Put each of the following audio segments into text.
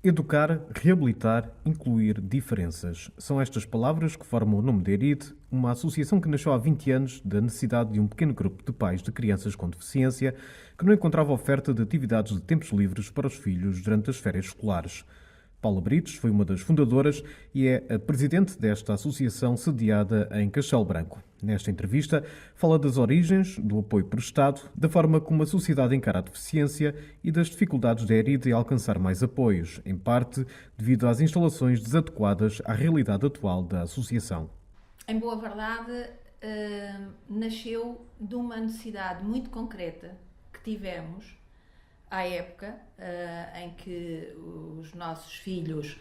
Educar, reabilitar, incluir diferenças. São estas palavras que formam o nome da ERID, uma associação que nasceu há 20 anos da necessidade de um pequeno grupo de pais de crianças com deficiência que não encontrava oferta de atividades de tempos livres para os filhos durante as férias escolares. Paula Brites foi uma das fundadoras e é a presidente desta associação sediada em Castelo Branco. Nesta entrevista, fala das origens, do apoio prestado, da forma como a sociedade encara a deficiência e das dificuldades da ERID em alcançar mais apoios, em parte devido às instalações desadequadas à realidade atual da associação. Em boa verdade, nasceu de uma necessidade muito concreta que tivemos à época em que os nossos filhos,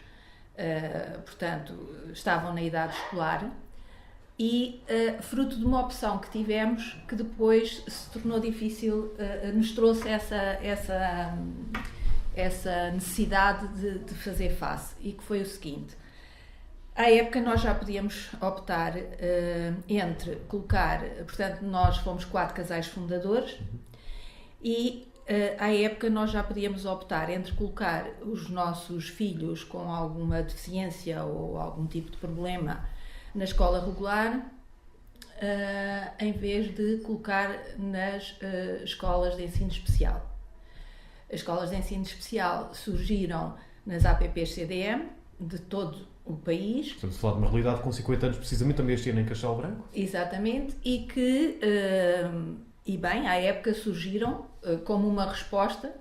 portanto, estavam na idade escolar e fruto de uma opção que tivemos que depois se tornou difícil, nos trouxe essa necessidade de fazer face, e que foi o seguinte. À época nós já podíamos optar entre colocar, portanto nós fomos 4 casais fundadores e à época nós já podíamos optar entre colocar os nossos filhos com alguma deficiência ou algum tipo de problema na escola regular, em vez de colocar nas escolas de ensino especial. As escolas de ensino especial surgiram nas APPs CDM de todo o país. Estamos a falar de uma realidade com 50 anos, precisamente também este ano em Castelo Branco. Exatamente, e que, e bem, à época surgiram como uma resposta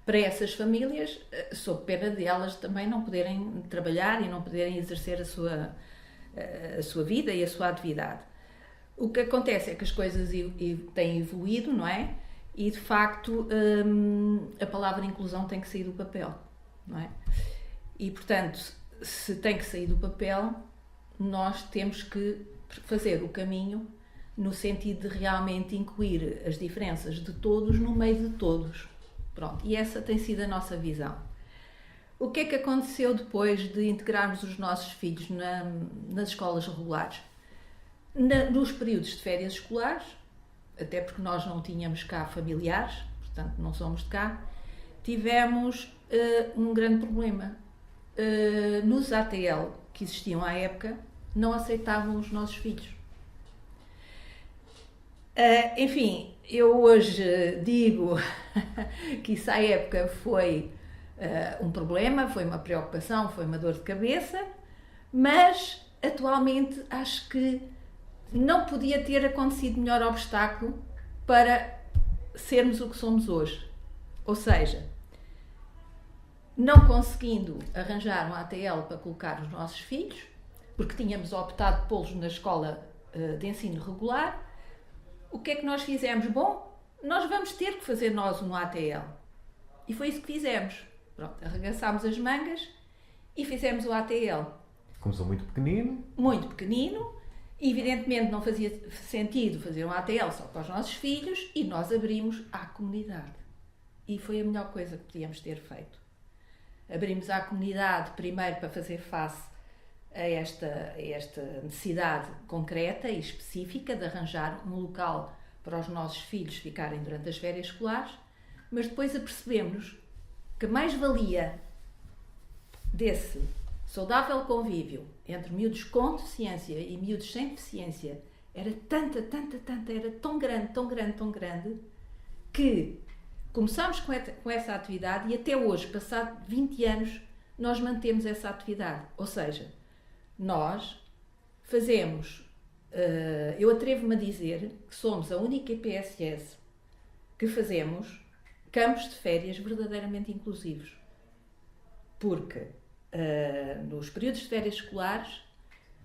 para essas famílias, sob pena de elas também não poderem trabalhar e não poderem exercer a sua vida e a sua atividade. O que acontece é que as coisas têm evoluído, não é? E, de facto, a palavra inclusão tem que sair do papel, não é? E, portanto, se tem que sair do papel, nós temos que fazer o caminho no sentido de realmente incluir as diferenças de todos no meio de todos. Pronto, e essa tem sido a nossa visão. O que é que aconteceu depois de integrarmos os nossos filhos nas escolas regulares? Nos períodos de férias escolares, até porque nós não tínhamos cá familiares, portanto não somos de cá, tivemos um grande problema. Nos ATL que existiam à época, não aceitavam os nossos filhos. Enfim, eu hoje digo que isso à época foi um problema, foi uma preocupação, foi uma dor de cabeça, mas atualmente acho que não podia ter acontecido melhor obstáculo para sermos o que somos hoje. Ou seja, não conseguindo arranjar um ATL para colocar os nossos filhos, porque tínhamos optado por pô-los na escola de ensino regular, o que é que nós fizemos? Bom, nós vamos ter que fazer nós um ATL. E foi isso que fizemos. Pronto, arregaçámos as mangas e fizemos o ATL. Começou muito pequenino. Muito pequenino. Evidentemente não fazia sentido fazer um ATL só para os nossos filhos e nós abrimos à comunidade. E foi a melhor coisa que podíamos ter feito. Abrimos à comunidade primeiro para fazer face a esta necessidade concreta e específica de arranjar um local para os nossos filhos ficarem durante as férias escolares, mas depois apercebemos que a mais-valia desse saudável convívio entre miúdos com deficiência e miúdos sem deficiência era tanta, era tão grande, que começámos com essa atividade e até hoje, passado 20 anos, nós mantemos essa atividade. Ou seja, nós fazemos, eu atrevo-me a dizer que somos a única IPSS que fazemos campos de férias verdadeiramente inclusivos. Porque nos períodos de férias escolares,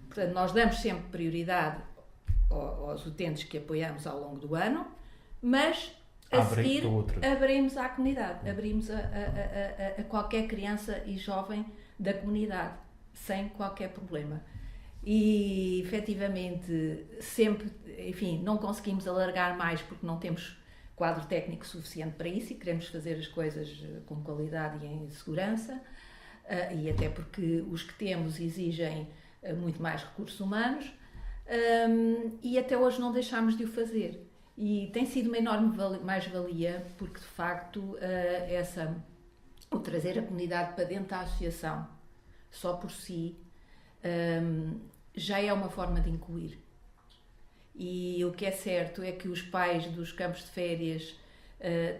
portanto, nós damos sempre prioridade aos utentes que apoiamos ao longo do ano, mas a seguir abrimos à comunidade, abrimos a qualquer criança e jovem da comunidade, sem qualquer problema. E, efetivamente, sempre, enfim, não conseguimos alargar mais porque não temos quadro técnico suficiente para isso e queremos fazer as coisas com qualidade e em segurança, e até porque os que temos exigem muito mais recursos humanos, e até hoje não deixámos de o fazer. E tem sido uma enorme mais-valia porque, de facto, o trazer a comunidade para dentro da associação, só por si, já é uma forma de incluir. E o que é certo é que os pais dos campos de férias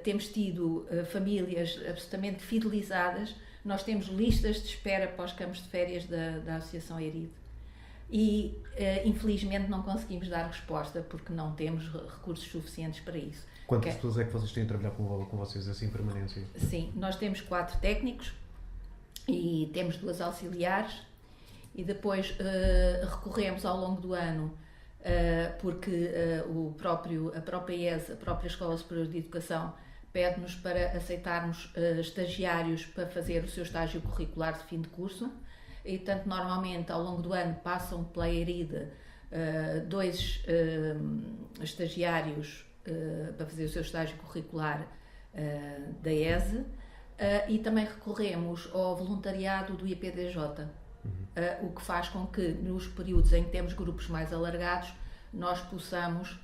temos tido famílias absolutamente fidelizadas. Nós temos listas de espera para os campos de férias da Associação ERID. E, infelizmente, não conseguimos dar resposta porque não temos recursos suficientes para isso. Quantas pessoas é que vocês têm a trabalhar com vocês assim em permanência? Sim, nós temos 4 técnicos e temos 2 auxiliares e depois recorremos ao longo do ano porque a própria IES, a própria Escola Superior de Educação, pede-nos para aceitarmos estagiários para fazer o seu estágio curricular de fim de curso. E, portanto, normalmente, ao longo do ano, passam pela ERID 2 estagiários para fazer o seu estágio curricular da ESE e também recorremos ao voluntariado do IPDJ, o que faz com que, nos períodos em que temos grupos mais alargados, nós possamos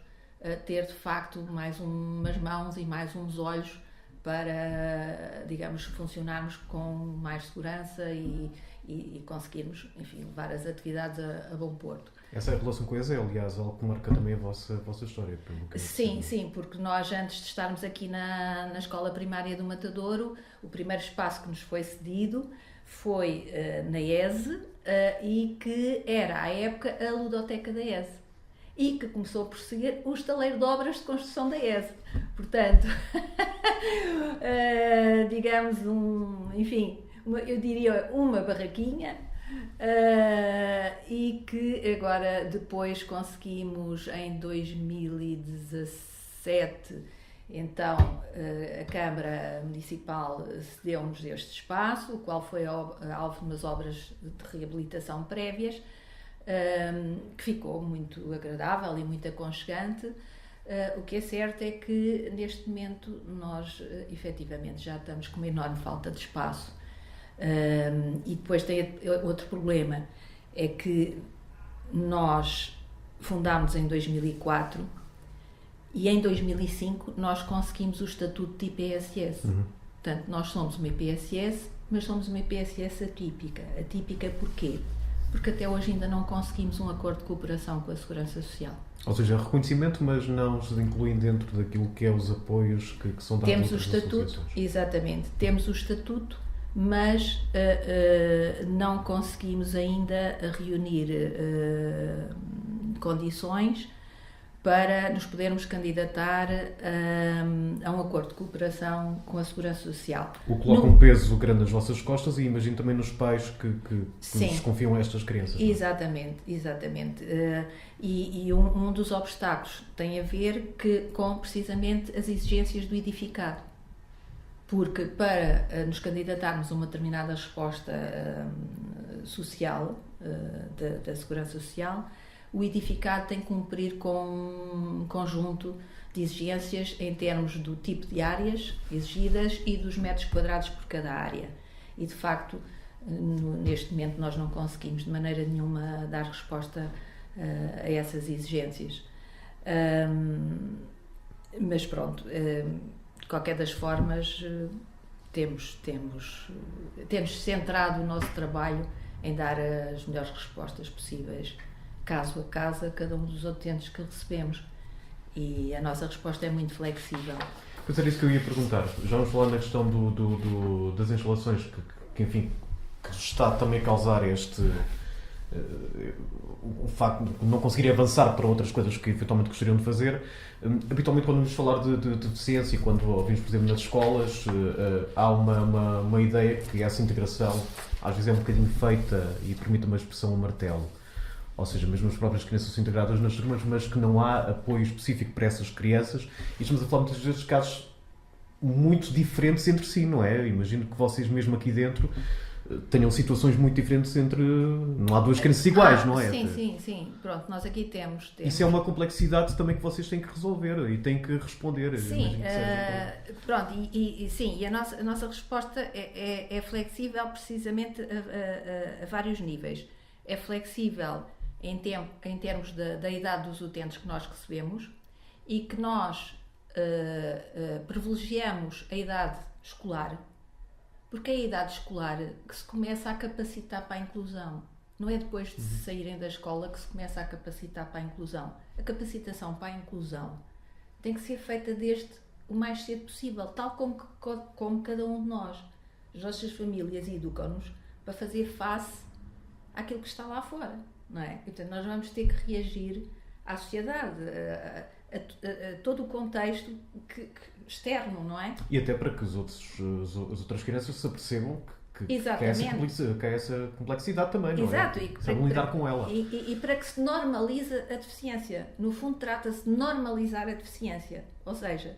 ter, de facto, mais umas mãos e mais uns olhos para, digamos, funcionarmos com mais segurança e conseguirmos, enfim, levar as atividades a bom porto. Essa é a relação com a ESE, aliás, algo que marca também a vossa história. Sim, porque nós, antes de estarmos aqui na escola primária do Matadouro, o primeiro espaço que nos foi cedido foi na ESE e que era, à época, a ludoteca da ESE. E que começou por seguir o estaleiro de obras de construção da ESE. Portanto, digamos, eu diria uma barraquinha, e que agora depois conseguimos em 2017, então a Câmara Municipal cedeu-nos este espaço, o qual foi alvo de umas obras de reabilitação prévias, que ficou muito agradável e muito aconchegante. O que é certo é que neste momento nós efetivamente já estamos com uma enorme falta de espaço. E depois tem outro problema, é que nós fundámos em 2004 e em 2005 nós conseguimos o estatuto de IPSS. Portanto, nós somos uma IPSS, mas somos uma IPSS atípica. Atípica porquê? Porque até hoje ainda não conseguimos um acordo de cooperação com a Segurança Social. Ou seja, reconhecimento, mas não se incluem dentro daquilo que é os apoios que são dados. Temos o estatuto, exatamente, temos o estatuto, mas não conseguimos ainda reunir condições para nos podermos candidatar a um acordo de cooperação com a Segurança Social. O que coloca um peso grande nas vossas costas e imagino também nos pais que desconfiam a estas crianças. Exatamente. E um dos obstáculos tem a ver com precisamente as exigências do edificado. Porque para nos candidatarmos a uma determinada resposta social, da Segurança Social, o edificado tem que cumprir com um conjunto de exigências em termos do tipo de áreas exigidas e dos metros quadrados por cada área. E, de facto, neste momento nós não conseguimos de maneira nenhuma dar resposta a essas exigências. Mas pronto, de qualquer das formas, temos centrado o nosso trabalho em dar as melhores respostas possíveis, caso a caso, a cada um dos utentes que recebemos. E a nossa resposta é muito flexível. Pois era isso que eu ia perguntar. Já vamos falar na questão das instalações, que enfim, que está também a causar o facto de não conseguirem avançar para outras coisas que eventualmente gostariam de fazer. Habitualmente, quando vamos falar de deficiência, quando ouvimos, por exemplo, nas escolas, há uma ideia que essa integração às vezes é um bocadinho feita e permite uma expressão a martelo. Ou seja, mesmo as próprias crianças são integradas nas turmas, mas que não há apoio específico para essas crianças. E estamos a falar muitas vezes de casos muito diferentes entre si, não é? Imagino que vocês mesmo aqui dentro tenham situações muito diferentes entre... Não há duas crianças iguais, não é? Sim. Pronto, nós aqui temos... Isso é uma complexidade também que vocês têm que resolver e têm que responder. Sim, pronto, e a nossa resposta é flexível precisamente a vários níveis. É flexível em termos da idade dos utentes que nós recebemos e que nós privilegiamos a idade escolar, Porque é a idade escolar que se começa a capacitar para a inclusão. Não é depois de saírem da escola que se começa a capacitar para a inclusão. A capacitação para a inclusão tem que ser feita desde o mais cedo possível, tal como cada um de nós. As nossas famílias educam-nos para fazer face àquilo que está lá fora, não é? Portanto, nós vamos ter que reagir à sociedade, a todo o contexto externo, não é? E até para que as outras crianças se apercebam que há essa complexidade também, não Exato, é? E sabem lidar com ela. E para que se normalize a deficiência. No fundo, trata-se de normalizar a deficiência. Ou seja,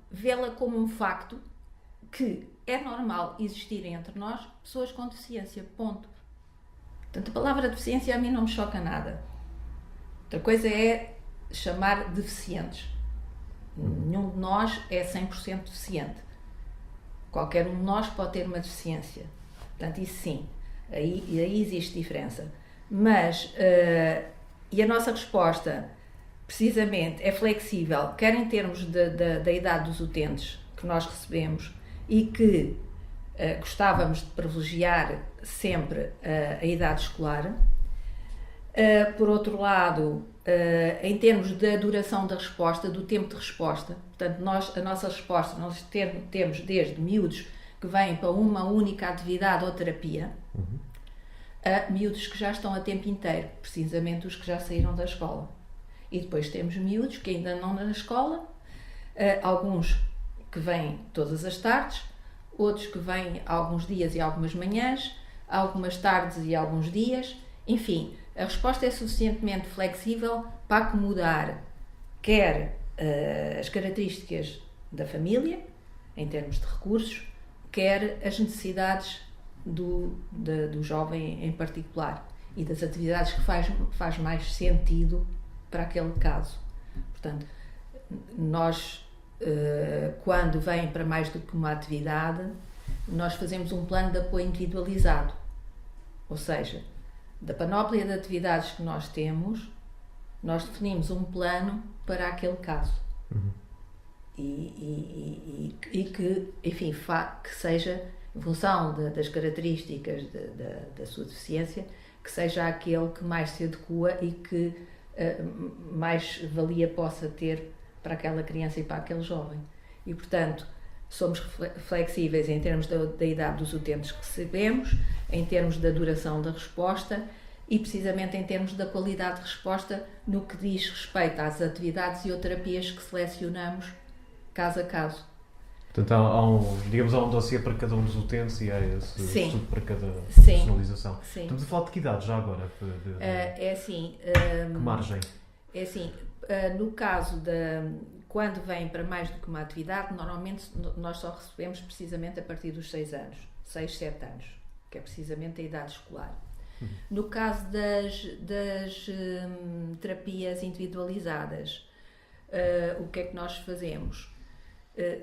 vê-la como um facto que é normal existirem entre nós pessoas com deficiência. Ponto. Portanto, a palavra deficiência a mim não me choca nada. Outra coisa é chamar deficientes. Nenhum de nós é 100% deficiente. Qualquer um de nós pode ter uma deficiência. Portanto, isso sim. Aí existe diferença. Mas, e a nossa resposta, precisamente, é flexível, quer em termos da idade dos utentes que nós recebemos e que gostávamos de privilegiar sempre a idade escolar. Por outro lado, em termos da duração da resposta, do tempo de resposta, portanto, a nossa resposta, nós temos desde miúdos que vêm para uma única atividade ou terapia, a miúdos que já estão a tempo inteiro, precisamente os que já saíram da escola. E depois temos miúdos que ainda não na escola, alguns que vêm todas as tardes, outros que vêm alguns dias e algumas manhãs, algumas tardes e alguns dias, enfim. A resposta é suficientemente flexível para acomodar quer as características da família, em termos de recursos, quer as necessidades do jovem em particular e das atividades que faz mais sentido para aquele caso. Portanto, nós, quando vêm para mais do que uma atividade, nós fazemos um plano de apoio individualizado. Ou seja, da panóplia de atividades que nós temos, nós definimos um plano para aquele caso. E que, enfim, que seja, em função das características da sua deficiência, que seja aquele que mais se adequa e que mais valia possa ter para aquela criança e para aquele jovem. E, portanto, somos flexíveis em termos da idade dos utentes que recebemos, em termos da duração da resposta e precisamente em termos da qualidade de resposta no que diz respeito às atividades e ou terapias que selecionamos caso a caso. Portanto, há um dossiê para cada um dos utentes e há esse estudo para cada personalização. Sim. Estamos a falar de que idade já agora? É assim... que margem? É assim, no caso quando vem para mais do que uma atividade, normalmente nós só recebemos precisamente a partir dos 6 anos, 6, 7 anos, que é precisamente a idade escolar. No caso das terapias individualizadas, o que é que nós fazemos?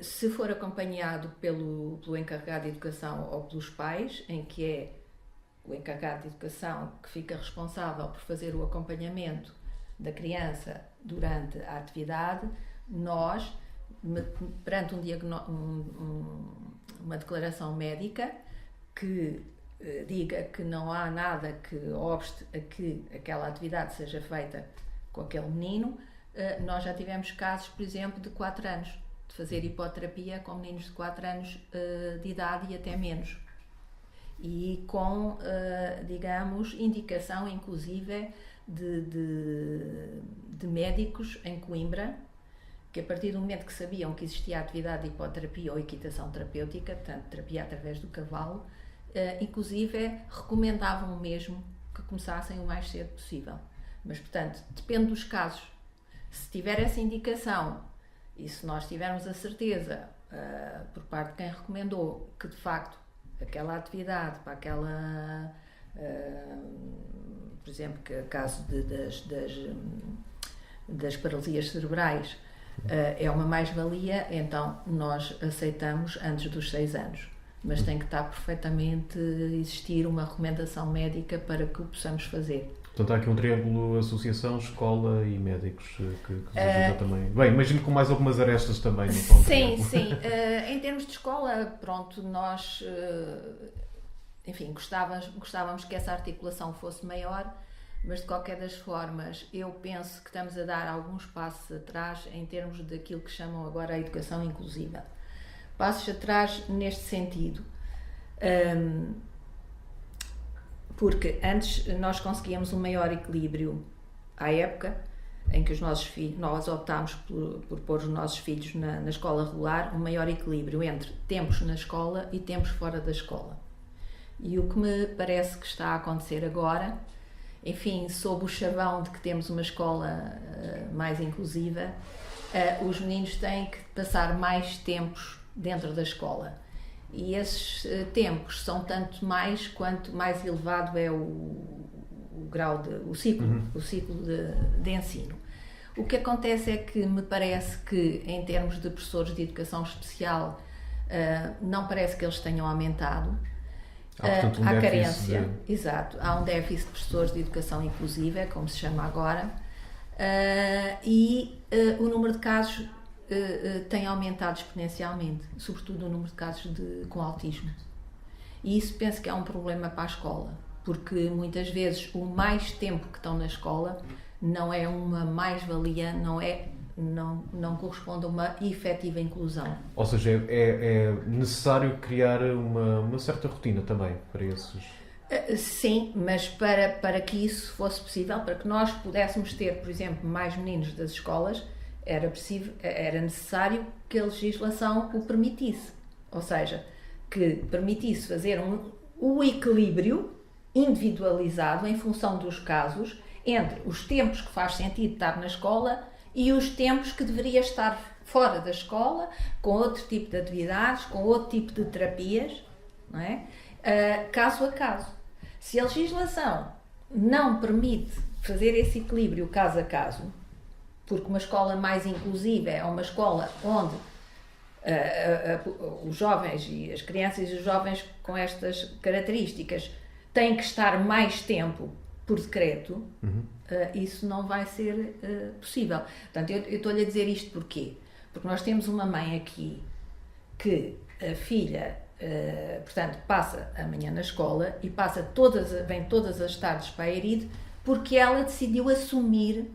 Se for acompanhado pelo encarregado de educação ou pelos pais, em que é o encarregado de educação que fica responsável por fazer o acompanhamento da criança durante a atividade, nós, perante uma declaração médica que diga que não há nada que obste a que aquela atividade seja feita com aquele menino, nós já tivemos casos, por exemplo, de 4 anos, de fazer hipoterapia com meninos de 4 anos de idade e até menos. E com, digamos, indicação, inclusive, de médicos em Coimbra, que a partir do momento que sabiam que existia a atividade de hipoterapia ou equitação terapêutica, portanto, terapia através do cavalo, inclusive recomendavam mesmo que começassem o mais cedo possível. Mas, portanto, depende dos casos. Se tiver essa indicação e se nós tivermos a certeza, por parte de quem recomendou, que de facto aquela atividade para aquela, por exemplo, que caso das paralisias cerebrais é uma mais-valia, então nós aceitamos antes dos 6 anos. Mas tem que estar perfeitamente existir uma recomendação médica para que o possamos fazer. Portanto, há aqui um triângulo associação, escola e médicos que vos ajuda também. Bem, imagino com mais algumas arestas também. Sim, sim. Em termos de escola, pronto, nós, enfim, gostávamos que essa articulação fosse maior, mas de qualquer das formas, eu penso que estamos a dar alguns passos atrás em termos daquilo que chamam agora a educação inclusiva. Passos atrás neste sentido. Porque antes nós conseguíamos um maior equilíbrio à época em que os nossos filhos, nós optámos por pôr os nossos filhos na escola regular, um maior equilíbrio entre tempos na escola e tempos fora da escola. E o que me parece que está a acontecer agora, enfim, sob o chavão de que temos uma escola mais inclusiva, os meninos têm que passar mais tempos dentro da escola. E esses tempos são tanto mais quanto mais elevado é o grau o ciclo de ensino. O que acontece é que me parece que, em termos de professores de educação especial, não parece que eles tenham aumentado. Portanto, há carência, exato, há um déficit de professores de educação inclusiva, é como se chama agora, e o número de casos tem aumentado exponencialmente, sobretudo o número de casos com autismo. E isso penso que é um problema para a escola, porque muitas vezes o mais tempo que estão na escola não é uma mais-valia, não corresponde a uma efetiva inclusão. Ou seja, é necessário criar uma certa rotina também para esses... Sim, mas para que isso fosse possível, para que nós pudéssemos ter, por exemplo, mais meninos das escolas, era necessário que a legislação o permitisse. Ou seja, que permitisse fazer o equilíbrio individualizado em função dos casos entre os tempos que faz sentido estar na escola e os tempos que deveria estar fora da escola, com outro tipo de atividades, com outro tipo de terapias, não é? Caso a caso. Se a legislação não permite fazer esse equilíbrio caso a caso, porque uma escola mais inclusiva é uma escola onde os jovens e as crianças e os jovens com estas características têm que estar mais tempo por decreto, isso não vai ser possível. Portanto, eu estou-lhe a dizer isto porquê? Porque nós temos uma mãe aqui que a filha, portanto, passa a manhã na escola e vem todas as tardes para a Eride porque ela decidiu assumir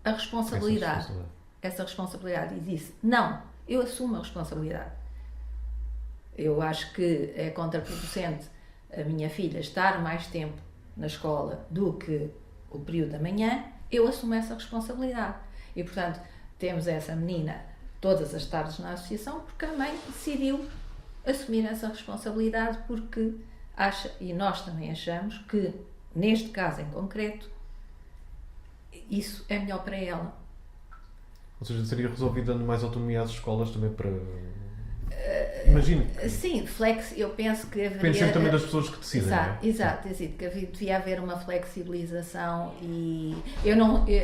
a responsabilidade. Essa responsabilidade. E disse, não, eu assumo a responsabilidade. Eu acho que é contraproducente a minha filha estar mais tempo na escola do que o período da manhã, eu assumo essa responsabilidade. E, portanto, temos essa menina todas as tardes na associação porque a mãe decidiu assumir essa responsabilidade porque acha, e nós também achamos, que neste caso em concreto, isso é melhor para ela. Ou seja, seria resolvido dando mais autonomia às escolas também para... Imagino. Sim, eu penso que haveria... Depende sempre também das pessoas que decidem, Exato, que devia haver uma flexibilização e...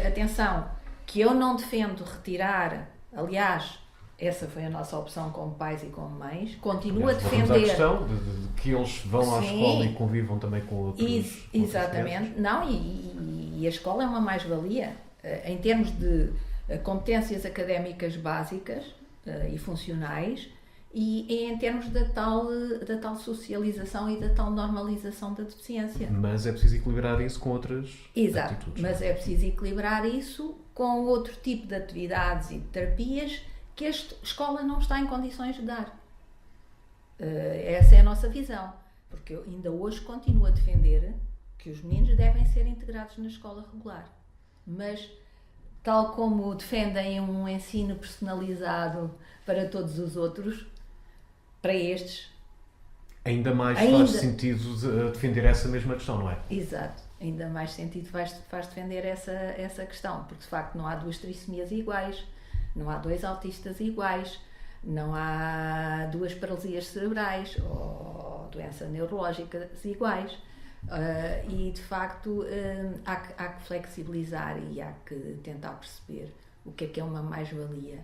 Atenção, que eu não defendo retirar, aliás, essa foi a nossa opção como pais e como mães, continuo a defender... a questão de que eles vão à escola e convivam também com outros... Exatamente, não, e a escola é uma mais-valia em termos de competências académicas básicas e funcionais e em termos da tal socialização e da tal normalização da deficiência. Mas é preciso equilibrar isso com outras atitudes. Mas é preciso equilibrar isso com outro tipo de atividades e de terapias que a escola não está em condições de dar. Essa é a nossa visão. Porque eu ainda hoje continuo a defender que os meninos devem ser integrados na escola regular. Mas, tal como defendem um ensino personalizado para todos os outros, para estes... Ainda mais faz sentido defender essa mesma questão, não é? Exato. Ainda mais sentido faz defender essa questão. Porque, de facto, não há duas trissemias iguais, não há dois autistas iguais, não há duas paralisias cerebrais ou doenças neurológicas iguais. E, de facto, há que flexibilizar e há que tentar perceber o que é uma mais-valia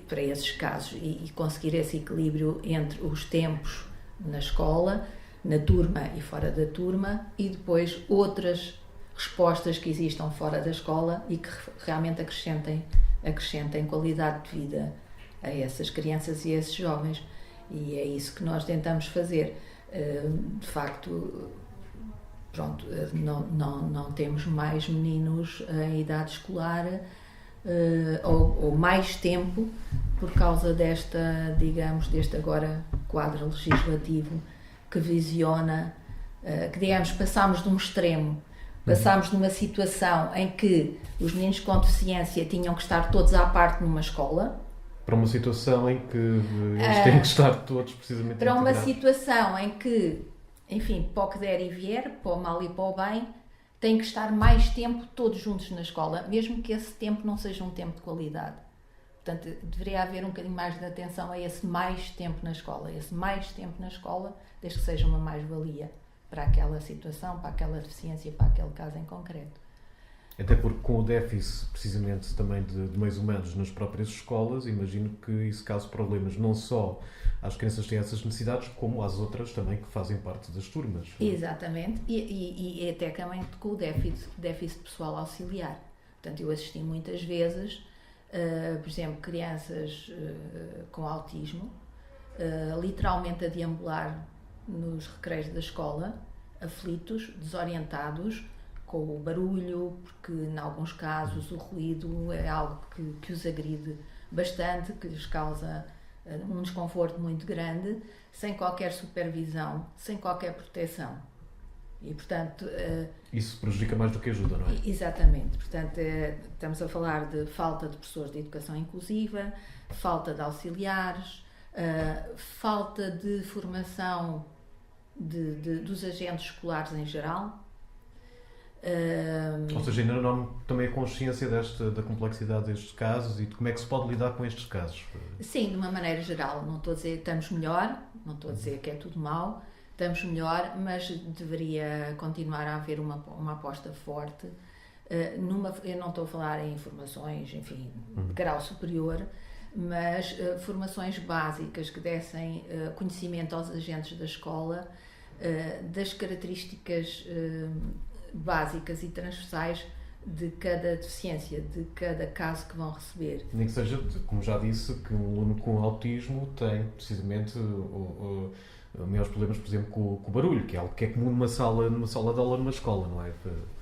para esses casos e conseguir esse equilíbrio entre os tempos na escola, na turma e fora da turma, e depois outras respostas que existam fora da escola e que realmente acrescentem qualidade de vida a essas crianças e a esses jovens. E é isso que nós tentamos fazer. De facto, pronto, não temos mais meninos em idade escolar ou mais tempo por causa deste agora quadro legislativo que visiona, que digamos, passámos de um extremo, passámos de uma situação em que os meninos com deficiência tinham que estar todos à parte numa escola, para uma situação em que eles têm que estar todos precisamente para uma integrados. situação em que, enfim, para o que der e vier, para o mal e para o bem, têm que estar mais tempo todos juntos na escola, mesmo que esse tempo não seja um tempo de qualidade. Portanto, deveria haver um bocadinho mais de atenção a esse mais tempo na escola. Esse mais tempo na escola, desde que seja uma mais-valia para aquela situação, para aquela deficiência, para aquele caso em concreto. Até porque com o déficit, precisamente, também de meios humanos nas próprias escolas, imagino que isso cause problemas não só às crianças que têm essas necessidades, como às outras também que fazem parte das turmas. Exatamente, e até também com o déficit pessoal auxiliar. Portanto, eu assisti muitas vezes, por exemplo, crianças com autismo, literalmente a deambular nos recreios da escola, aflitos, desorientados, com o barulho, porque em alguns casos o ruído é algo que os agride bastante, que lhes causa um desconforto muito grande, sem qualquer supervisão, sem qualquer proteção. E, portanto... Isso prejudica mais do que ajuda, não é? Exatamente. Portanto, estamos a falar de falta de professores de educação inclusiva, falta de auxiliares, falta de formação dos agentes escolares em geral. Ou seja, ainda não há também a consciência da complexidade destes casos e de como é que se pode lidar com estes casos. Sim, de uma maneira geral. Não estou a dizer que estamos melhor, não estou a dizer que é tudo mau, estamos melhor, mas deveria continuar a haver uma aposta forte. Eu não estou a falar em formações, enfim, de grau superior, mas formações básicas que dessem conhecimento aos agentes da escola das características básicas e transversais de cada deficiência, de cada caso que vão receber. Nem que seja, como já disse, que um aluno com autismo tem precisamente maiores problemas, por exemplo, com o barulho, que é algo que é comum numa sala de aula numa escola, não é?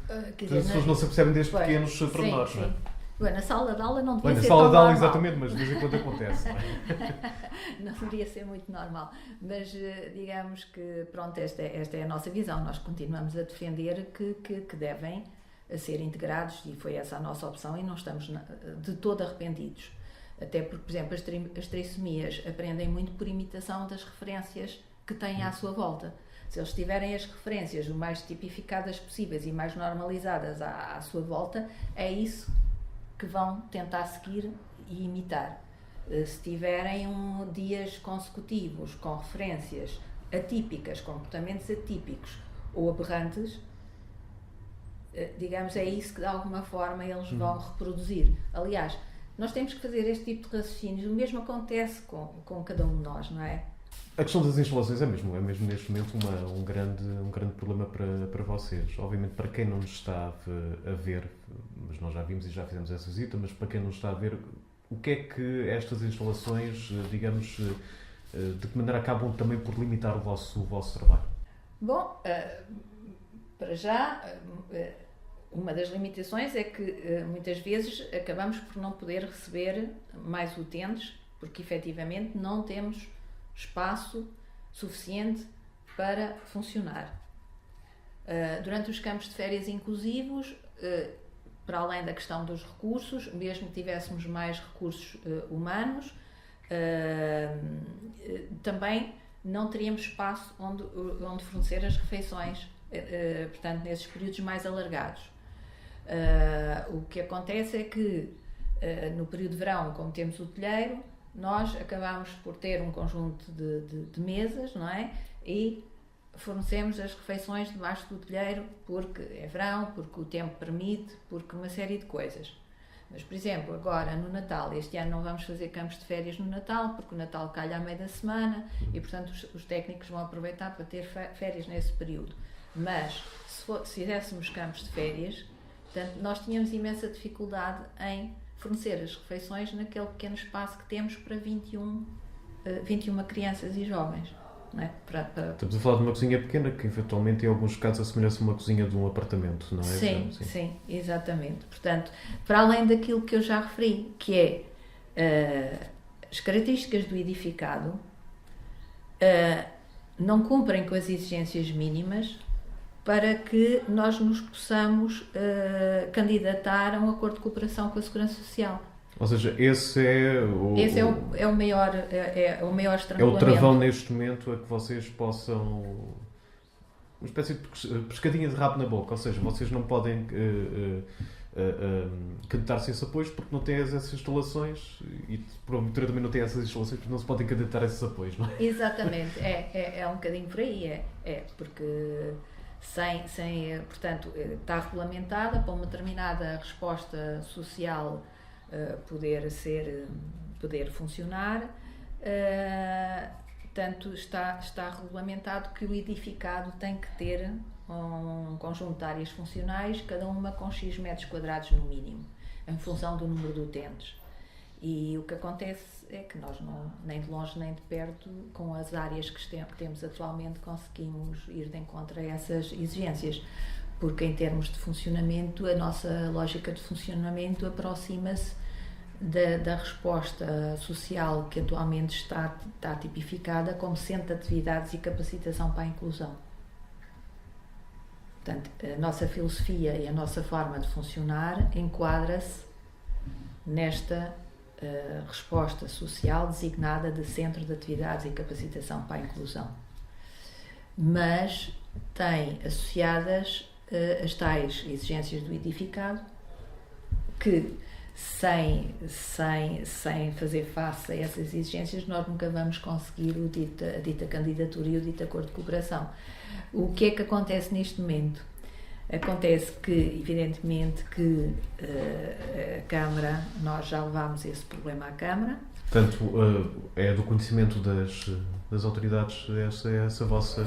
As pessoas não se apercebem destes pequenos pormenores, não é? Bem, na sala de aula não devia na ser sala tão de aula, normal. exatamente, mas de vez em quando acontece, não é? Não deveria ser muito normal, mas digamos que, pronto, esta é a nossa visão. Nós continuamos a defender que devem ser integrados e foi essa a nossa opção e não estamos de todo arrependidos. Até porque, por exemplo, as trissomias aprendem muito por imitação das referências que têm à sua volta. Se eles tiverem as referências o mais tipificadas possíveis e mais normalizadas à sua volta, é isso que vão tentar seguir e imitar. Se tiverem dias consecutivos com referências atípicas, comportamentos atípicos ou aberrantes, digamos, é isso que de alguma forma eles vão reproduzir. Aliás, nós temos que fazer este tipo de raciocínios, o mesmo acontece com cada um de nós, não é? A questão das instalações é mesmo neste momento um grande problema para vocês. Obviamente, para quem não nos está a ver, mas nós já vimos e já fizemos essa visita, mas para quem não nos está a ver, o que é que estas instalações, digamos, de que maneira acabam também por limitar o vosso trabalho? Bom, para já, uma das limitações é que muitas vezes acabamos por não poder receber mais utentes, porque efetivamente não temos espaço suficiente para funcionar. Durante os campos de férias inclusivos, para além da questão dos recursos, mesmo que tivéssemos mais recursos humanos, também não teríamos espaço onde fornecer as refeições, portanto, nesses períodos mais alargados. O que acontece é que no período de verão, como temos o telheiro, nós acabamos por ter um conjunto de mesas, não é? E fornecemos as refeições debaixo do telheiro porque é verão, porque o tempo permite, porque uma série de coisas. Mas, por exemplo, agora no Natal, este ano não vamos fazer campos de férias no Natal, porque o Natal calha à meia da semana e, portanto, os técnicos vão aproveitar para ter férias nesse período. Mas, se fizéssemos campos de férias, portanto, nós tínhamos imensa dificuldade em fornecer as refeições naquele pequeno espaço que temos para 21 crianças e jovens. Não é? Estamos a falar de uma cozinha pequena que eventualmente em alguns casos assemelha-se a uma cozinha de um apartamento, não é? Sim, exatamente. Portanto, para além daquilo que eu já referi, que é as características do edificado não cumprem com as exigências mínimas para que nós nos possamos candidatar a um acordo de cooperação com a Segurança Social. Ou seja, esse é o maior estrangulamento. É o travão neste momento a que vocês possam... Uma espécie de pescadinha de rabo na boca. Ou seja, vocês não podem candidatar-se a esses apoios porque não têm essas instalações e porventura também não têm essas instalações porque não se podem candidatar a esses apoios, não é? Exatamente. É um bocadinho por aí. Porque... portanto, está regulamentada para uma determinada resposta social poder funcionar, portanto está regulamentado que o edificado tem que ter um conjunto de áreas funcionais, cada uma com X metros quadrados no mínimo, em função do número de utentes. E o que acontece é que nós nem de longe nem de perto, com as áreas que temos atualmente, conseguimos ir de encontro a essas exigências, porque em termos de funcionamento, a nossa lógica de funcionamento aproxima-se da resposta social que atualmente está tipificada como centro de atividades e capacitação para a inclusão. Portanto, a nossa filosofia e a nossa forma de funcionar enquadra-se nesta resposta social designada de Centro de Atividades e Capacitação para a Inclusão. Mas tem associadas as tais exigências do edificado que, sem fazer face a essas exigências, nós nunca vamos conseguir a dita candidatura e o dito acordo de cooperação. O que é que acontece neste momento? Acontece que, evidentemente, que a Câmara, nós já levámos esse problema à Câmara. Portanto, é do conhecimento das autoridades esse vosso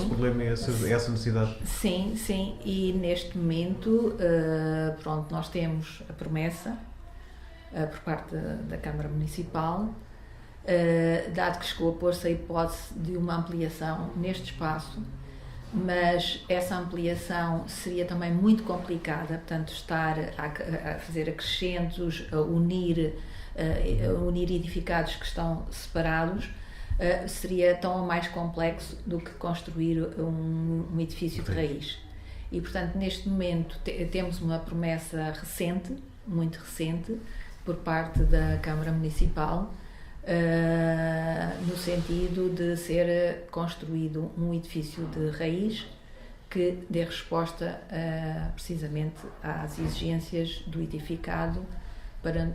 problema e essa necessidade? Sim. E neste momento, nós temos a promessa por parte da Câmara Municipal, dado que chegou a pôr-se a hipótese de uma ampliação neste espaço, mas essa ampliação seria também muito complicada, portanto, estar a fazer acrescentos, a unir edificados que estão separados, seria tão mais complexo do que construir um edifício de raiz. E, portanto, neste momento temos uma promessa recente, muito recente, por parte da Câmara Municipal, no sentido de ser construído um edifício de raiz que dê resposta precisamente às exigências do edificado para,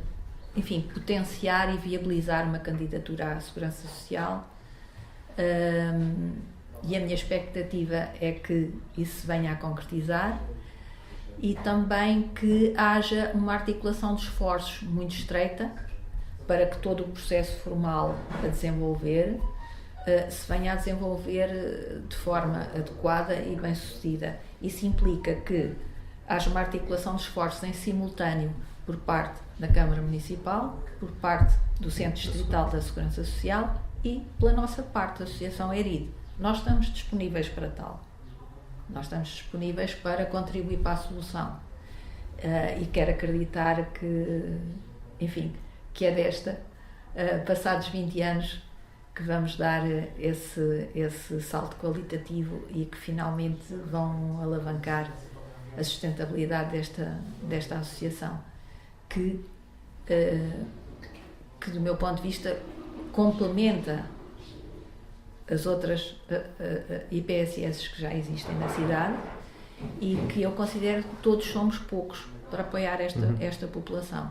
enfim, potenciar e viabilizar uma candidatura à Segurança Social. E a minha expectativa é que isso se venha a concretizar e também que haja uma articulação de esforços muito estreita para que todo o processo formal a desenvolver se venha a desenvolver de forma adequada e bem-sucedida. Isso implica que haja uma articulação de esforços em simultâneo por parte da Câmara Municipal, por parte do Centro Distrital da Segurança Social e pela nossa parte, a Associação ERID. Nós estamos disponíveis para tal. Nós estamos disponíveis para contribuir para a solução. E quero acreditar que, enfim, que é desta, passados 20 anos, que vamos dar esse salto qualitativo e que finalmente vão alavancar a sustentabilidade desta associação, que do meu ponto de vista complementa as outras IPSS que já existem na cidade e que eu considero que todos somos poucos para apoiar esta população.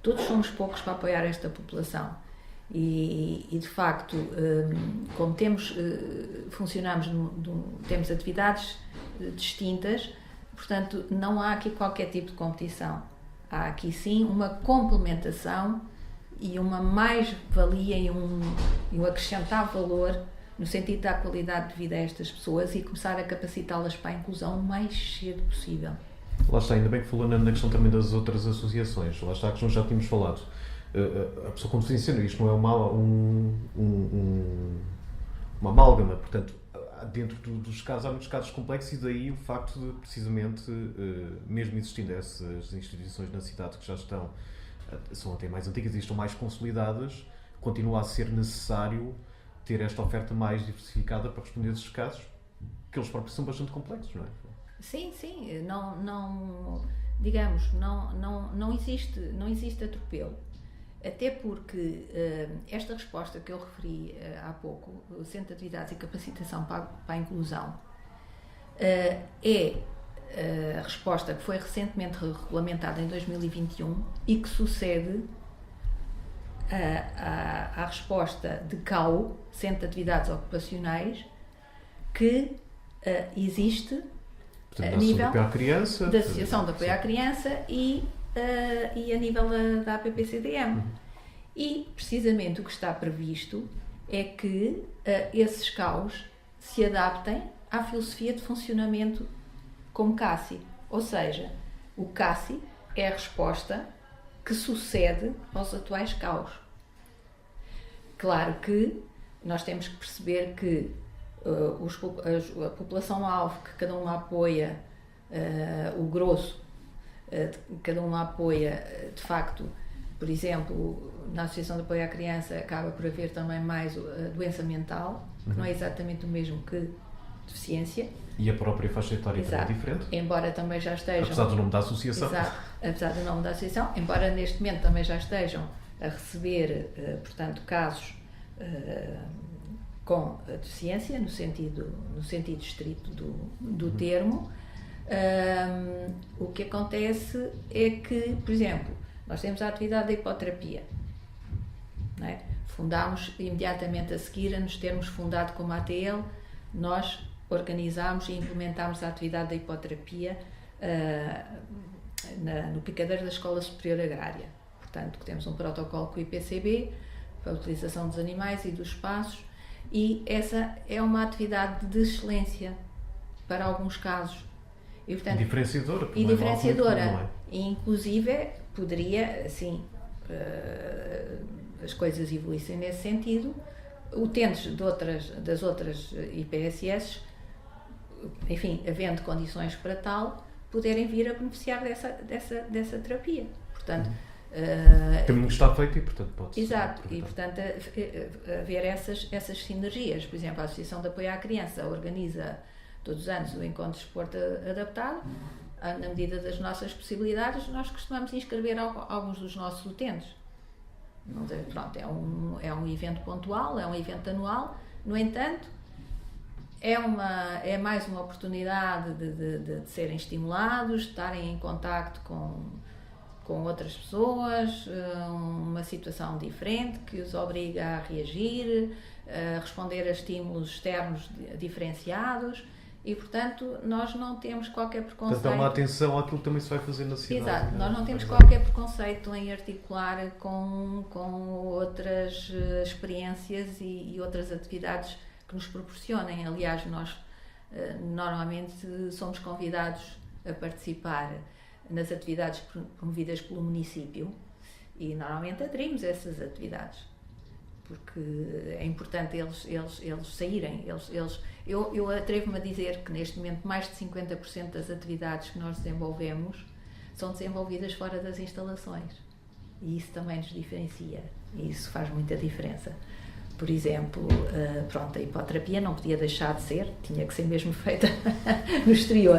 Todos somos poucos para apoiar esta população e de facto, como funcionamos, temos atividades distintas, portanto não há aqui qualquer tipo de competição. há aqui sim uma complementação e uma mais-valia e um acrescentar valor no sentido da qualidade de vida a estas pessoas e começar a capacitá-las para a inclusão o mais cedo possível. Lá está, ainda bem que falou na questão também das outras associações. Lá está, a questão já tínhamos falado. A pessoa com deficiência, isto não é uma amálgama, portanto, dentro dos casos há muitos casos complexos e daí o facto de, precisamente, mesmo existindo essas instituições na cidade que já estão, são até mais antigas e estão mais consolidadas, continua a ser necessário ter esta oferta mais diversificada para responder a esses casos, que eles próprios são bastante complexos, não é? Sim, não existe atropelo. Até porque esta resposta que eu referi há pouco, o Centro de Atividades e Capacitação para a Inclusão, é a resposta que foi recentemente regulamentada em 2021 e que sucede à resposta de CAU, Centro de Atividades Ocupacionais, que existe portanto, a nível da Associação de Apoio à Criança e a nível da APPCDM. E, precisamente, o que está previsto é que esses CAUs se adaptem à filosofia de funcionamento como CASI. Ou seja, o CASI é a resposta que sucede aos atuais CAUs. Claro que nós temos que perceber que a população-alvo que cada um apoia, o grosso, cada um apoia, de facto, por exemplo, na Associação de Apoio à Criança acaba por haver também mais a doença mental, que não é exatamente o mesmo que deficiência. E a própria faixa etária também é diferente. Embora também já estejam... Apesar do nome da associação. Exato, apesar do nome da associação, embora neste momento também já estejam a receber, portanto, casos com deficiência, no sentido estrito do termo. O que acontece é que, por exemplo, nós temos a atividade da hipoterapia, não é? Fundámos imediatamente a seguir a nos termos fundado como ATL, nós organizámos e implementámos a atividade da hipoterapia no picadeiro da Escola Superior Agrária. Portanto, temos um protocolo com o IPCB para a utilização dos animais e dos espaços, e essa é uma atividade de excelência para alguns casos. E, portanto, diferenciadora. E diferenciadora. E, inclusive, poderia, assim, as coisas evoluíssem nesse sentido, utentes das outras IPSS, enfim, havendo condições para tal, poderem vir a beneficiar dessa terapia. Portanto, o caminho está feito e, portanto, pode-se... Exato, e, portanto, haver essas sinergias. Por exemplo, a Associação de Apoio à Criança organiza todos os anos o Encontro de Desporto Adaptado. Na medida das nossas possibilidades, nós costumamos inscrever alguns dos nossos utentes. Pronto, é um evento pontual, é um evento anual. No entanto, é mais uma oportunidade de serem estimulados, de estarem em contacto com outras pessoas, uma situação diferente que os obriga a reagir, a responder a estímulos externos diferenciados. E, portanto, nós não temos qualquer preconceito... Portanto, dá uma atenção àquilo que também se vai fazer na cidade. Exato, nós não temos qualquer preconceito em articular com outras experiências e outras atividades que nos proporcionem. Aliás, nós normalmente somos convidados a participar nas atividades promovidas pelo município e normalmente aderimos a essas atividades, porque é importante eles saírem. Eu atrevo-me a dizer que neste momento mais de 50% das atividades que nós desenvolvemos são desenvolvidas fora das instalações, e isso também nos diferencia, e isso faz muita diferença. Por exemplo, a hipoterapia não podia deixar de ser, tinha que ser mesmo feita no exterior.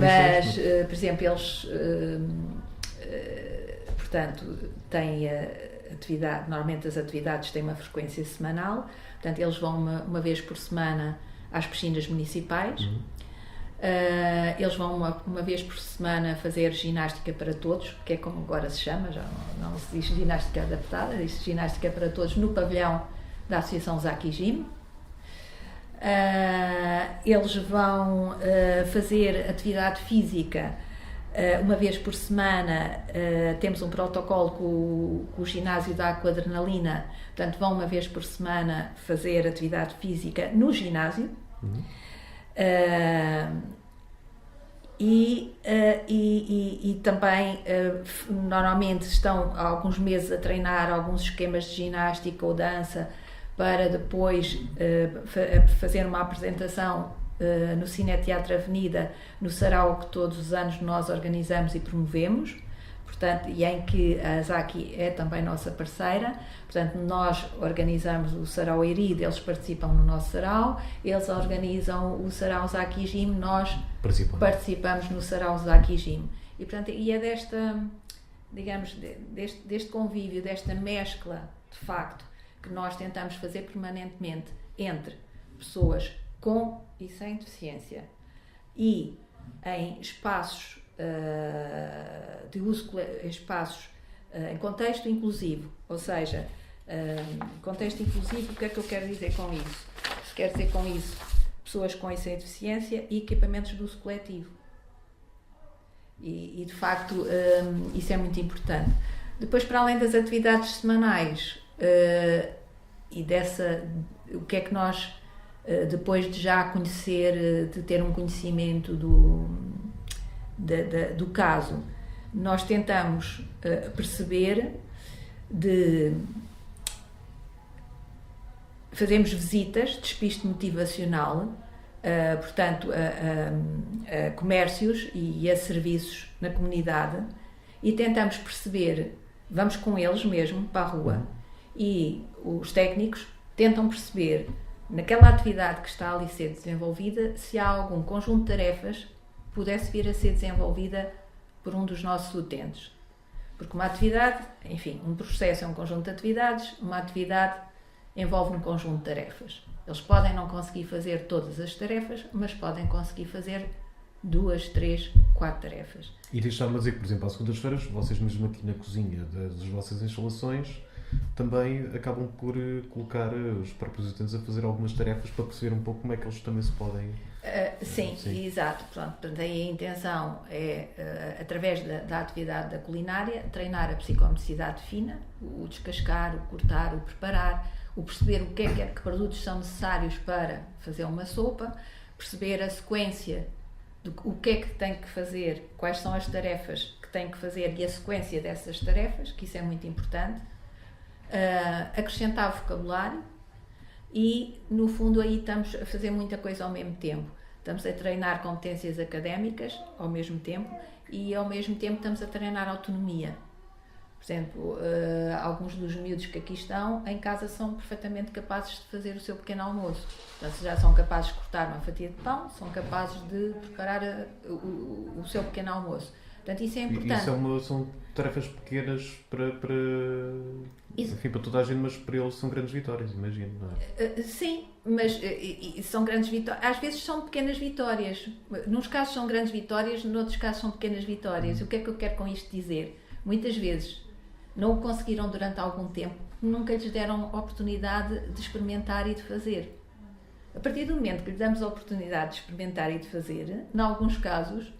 Mas, por exemplo, eles, portanto, têm atividade, normalmente as atividades têm uma frequência semanal, portanto, eles vão uma vez por semana às piscinas municipais. Eles vão uma vez por semana fazer ginástica para todos, que é como agora se chama, já não se diz ginástica adaptada, diz ginástica para todos no pavilhão da Associação Zaki Gym. Eles vão fazer atividade física Uma vez por semana temos um protocolo com o ginásio da Aquadrenalina, portanto vão uma vez por semana fazer atividade física no ginásio. E também normalmente estão há alguns meses a treinar alguns esquemas de ginástica ou dança para depois fazer uma apresentação no Cineteatro Avenida, no sarau que todos os anos nós organizamos e promovemos, portanto, e em que a Zaki é também nossa parceira. Portanto, nós organizamos o sarau Eride, eles participam no nosso sarau, eles organizam o sarau Zaki Gym, nós participamos no sarau Zaki Gym. E, portanto, é desta, digamos, deste convívio, desta mescla, de facto, que nós tentamos fazer permanentemente entre pessoas com e sem deficiência e em espaços de uso, espaços em contexto inclusivo, ou seja, contexto inclusivo, o que é que eu quero dizer com isso? Quero dizer com isso pessoas com e sem deficiência e equipamentos de uso coletivo. E de facto isso é muito importante. Depois, para além das atividades semanais e o que é que nós, depois de já conhecer, de ter um conhecimento do caso, nós tentamos perceber, fazemos visitas de despiste motivacional, portanto, a comércios e a serviços na comunidade, e tentamos perceber, vamos com eles mesmo para a rua, e os técnicos tentam perceber, naquela atividade que está ali a ser desenvolvida, se há algum conjunto de tarefas que pudesse vir a ser desenvolvida por um dos nossos utentes. Porque uma atividade, enfim, um processo é um conjunto de atividades, uma atividade envolve um conjunto de tarefas. Eles podem não conseguir fazer todas as tarefas, mas podem conseguir fazer 2, 3, 4 tarefas. E deixar-me dizer que, por exemplo, às segundas-feiras, vocês mesmo aqui na cozinha das vossas instalações também acabam por colocar os próprios utentes a fazer algumas tarefas para perceber um pouco como é que eles também se podem... Sim, exato. Portanto, aí a intenção é, através da atividade da culinária, treinar a psicomotricidade fina, o descascar, o cortar, o preparar, o perceber que produtos são necessários para fazer uma sopa, perceber a sequência o que é que tem que fazer, quais são as tarefas que tem que fazer e a sequência dessas tarefas, que isso é muito importante, acrescentar vocabulário e, no fundo, aí estamos a fazer muita coisa ao mesmo tempo. Estamos a treinar competências académicas ao mesmo tempo e, ao mesmo tempo, estamos a treinar autonomia. Por exemplo, alguns dos miúdos que aqui estão, em casa, são perfeitamente capazes de fazer o seu pequeno almoço. Portanto, já são capazes de cortar uma fatia de pão, são capazes de preparar o seu pequeno almoço. Portanto, isso é importante. São tarefas pequenas para toda a gente, mas para eles são grandes vitórias, imagino, não é? Sim, mas são grandes vitórias. Às vezes são pequenas vitórias. Nos casos são grandes vitórias, noutros casos são pequenas vitórias. O que é que eu quero com isto dizer? Muitas vezes não o conseguiram durante algum tempo, nunca lhes deram oportunidade de experimentar e de fazer. A partir do momento que lhes damos a oportunidade de experimentar e de fazer, em alguns casos,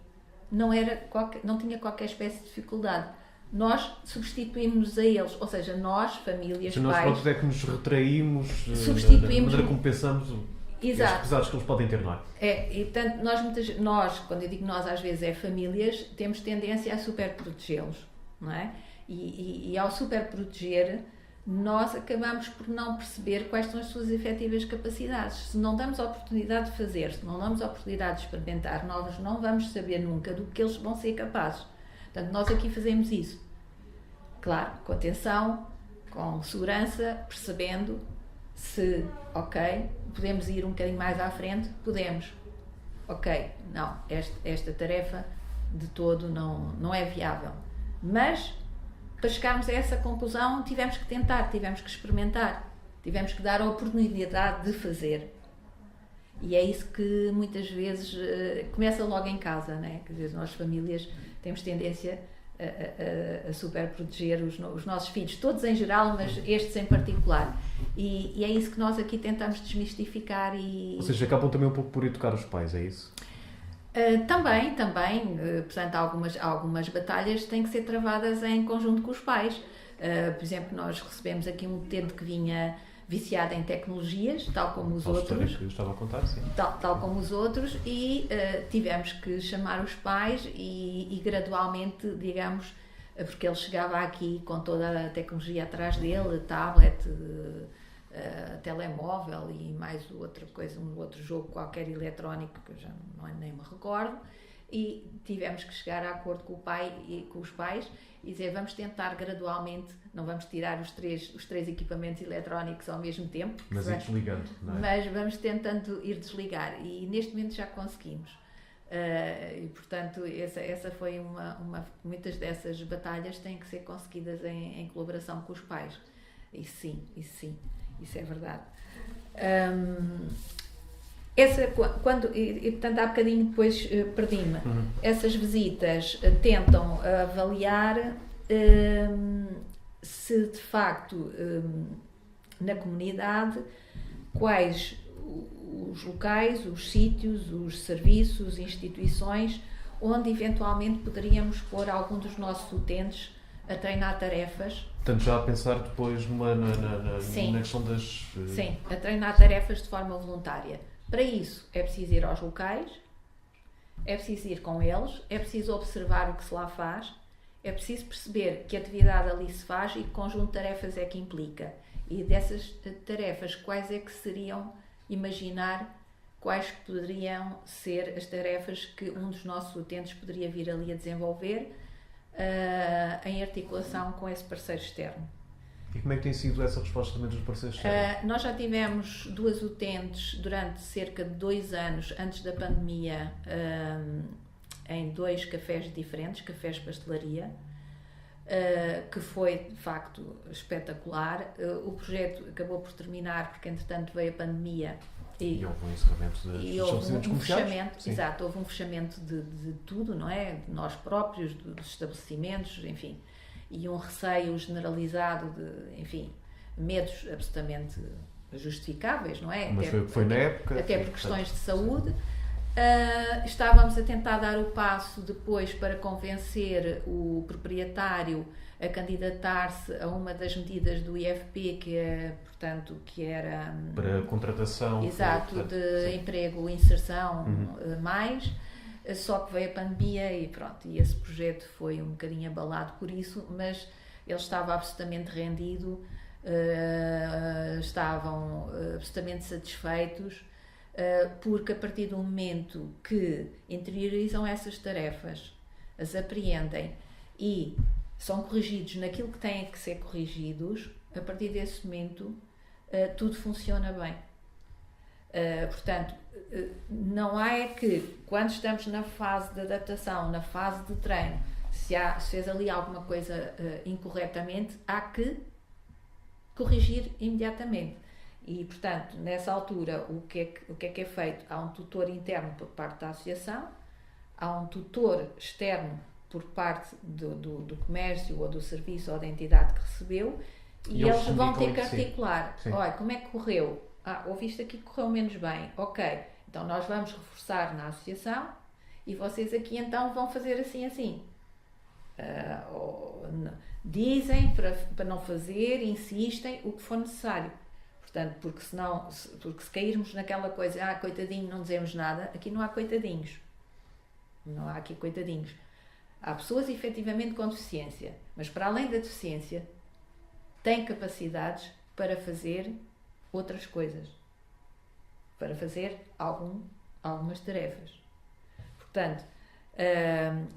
não tinha qualquer espécie de dificuldade. Nós substituímos-nos a eles, ou seja, nós, famílias, nós pais... Nós é que nos retraímos substituímos, da maneira como pensamos os pesados que eles podem ter, não é? E portanto, nós, quando eu digo nós, às vezes é famílias, temos tendência a superprotegê-los, não é? E ao superproteger, nós acabamos por não perceber quais são as suas efetivas capacidades. Se não damos a oportunidade de fazer, se não damos a oportunidade de experimentar, nós não vamos saber nunca do que eles vão ser capazes. Portanto, nós aqui fazemos isso. Claro, com atenção, com segurança, percebendo se, ok, podemos ir um bocadinho mais à frente, podemos. Ok, não, esta tarefa de todo não é viável. Mas, para chegarmos a essa conclusão, tivemos que tentar, tivemos que experimentar, tivemos que dar a oportunidade de fazer. E é isso que muitas vezes começa logo em casa, né? Quer dizer, nós famílias temos tendência a superproteger os nossos filhos, todos em geral, mas estes em particular. E é isso que nós aqui tentamos desmistificar. Ou seja, acabam também um pouco por educar os pais, é isso? Também, portanto, algumas batalhas têm que ser travadas em conjunto com os pais. Por exemplo, nós recebemos aqui um utente que vinha viciado em tecnologias, tal como os outros. Que eu estava a contar, sim. Tal como os outros, e tivemos que chamar os pais e gradualmente, digamos, porque ele chegava aqui com toda a tecnologia atrás dele, tablet, telemóvel e mais outra coisa, um outro jogo qualquer eletrónico que eu já nem me recordo, e tivemos que chegar a acordo com o pai e com os pais e dizer, vamos tentar gradualmente, não vamos tirar os três equipamentos eletrónicos ao mesmo tempo, mas ir desligando, não é? Mas vamos tentando ir desligar, e neste momento já conseguimos. E portanto essa foi muitas dessas batalhas têm que ser conseguidas em colaboração com os pais. Isso sim, isso é verdade. Portanto, há bocadinho depois perdi-me. Essas visitas tentam avaliar se de facto na comunidade quais os locais, os sítios, os serviços, instituições onde eventualmente poderíamos pôr algum dos nossos utentes a treinar tarefas. Portanto, já a pensar depois na questão das... Sim, a treinar tarefas de forma voluntária. Para isso é preciso ir aos locais, é preciso ir com eles, é preciso observar o que se lá faz, é preciso perceber que atividade ali se faz e que conjunto de tarefas é que implica. E dessas tarefas, quais é que seriam, imaginar quais poderiam ser as tarefas que um dos nossos utentes poderia vir ali a desenvolver em articulação com esse parceiro externo. E como é que tem sido essa resposta também dos parceiros externos? Nós já tivemos 2 utentes durante cerca de 2 anos antes da pandemia em 2 cafés diferentes, cafés pastelaria, que foi de facto espetacular. O projeto acabou por terminar porque entretanto veio a pandemia e houve um encerramento dos estabelecimentos comerciais. Exato, houve um fechamento de tudo, não é? De nós próprios, dos estabelecimentos, enfim, e um receio generalizado de, enfim, medos absolutamente justificáveis, não é? Mas foi na época. Até por questões de saúde. Estávamos a tentar dar o passo depois para convencer o proprietário a candidatar-se a uma das medidas do IFP, que era para contratação, exato, de emprego, inserção, mais, só que veio a pandemia e pronto, e esse projeto foi um bocadinho abalado por isso, mas ele estava absolutamente rendido, estavam absolutamente satisfeitos, porque a partir do momento que interiorizam essas tarefas, as apreendem e são corrigidos naquilo que têm que ser corrigidos, a partir desse momento tudo funciona bem. Portanto, não há que, quando estamos na fase de adaptação, na fase de treino, se fez ali alguma coisa incorretamente, há que corrigir imediatamente. E, portanto, nessa altura, o que é feito? Há um tutor interno por parte da associação, há um tutor externo por parte do comércio ou do serviço ou da entidade que recebeu, e eles vão ter que articular. Olha, como é que correu? Ouviste aqui que correu menos bem. Ok, então nós vamos reforçar na associação e vocês aqui então vão fazer assim. Dizem para não fazer, insistem, o que for necessário. Portanto, porque se cairmos naquela coisa, coitadinho, não dizemos nada, aqui não há coitadinhos. Não há aqui coitadinhos. Há pessoas efetivamente com deficiência, mas para além da deficiência, têm capacidades para fazer outras coisas, para fazer algumas tarefas. Portanto,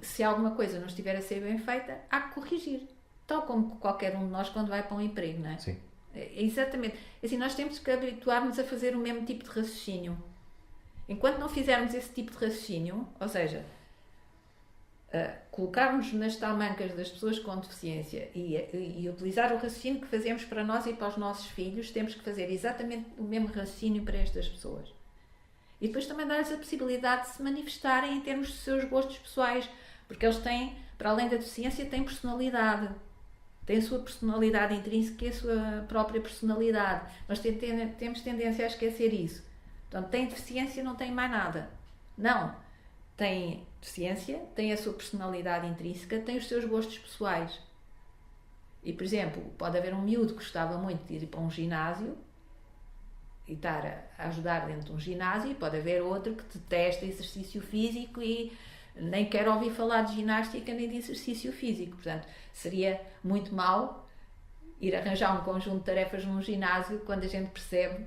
se alguma coisa não estiver a ser bem feita, há que corrigir, tal como qualquer um de nós quando vai para um emprego, não é? Sim. Exatamente. Assim, nós temos que habituar-nos a fazer o mesmo tipo de raciocínio. Enquanto não fizermos esse tipo de raciocínio, ou seja, colocarmos nas tamancas das pessoas com deficiência e utilizar o raciocínio que fazemos para nós e para os nossos filhos, temos que fazer exatamente o mesmo raciocínio para estas pessoas. E depois também dar-lhes a possibilidade de se manifestarem em termos de seus gostos pessoais, porque eles têm, para além da deficiência, têm personalidade. Têm a sua personalidade intrínseca e a sua própria personalidade. Mas temos tendência a esquecer isso. Portanto, tem deficiência e não tem mais nada. Não. tem deficiência, tem a sua personalidade intrínseca, tem os seus gostos pessoais. E, por exemplo, pode haver um miúdo que gostava muito de ir para um ginásio e estar a ajudar dentro de um ginásio, e pode haver outro que detesta exercício físico e nem quer ouvir falar de ginástica nem de exercício físico. Portanto, seria muito mau ir arranjar um conjunto de tarefas num ginásio quando a gente percebe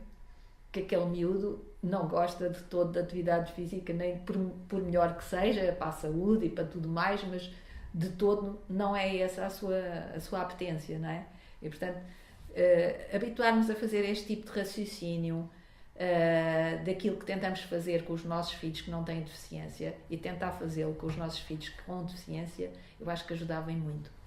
que aquele miúdo não gosta de todo da atividade física, nem por melhor que seja, para a saúde e para tudo mais, mas de todo não é essa a sua apetência, não é? E, portanto, habituar-nos a fazer este tipo de raciocínio daquilo que tentamos fazer com os nossos filhos que não têm deficiência e tentar fazê-lo com os nossos filhos com deficiência, eu acho que ajudava muito.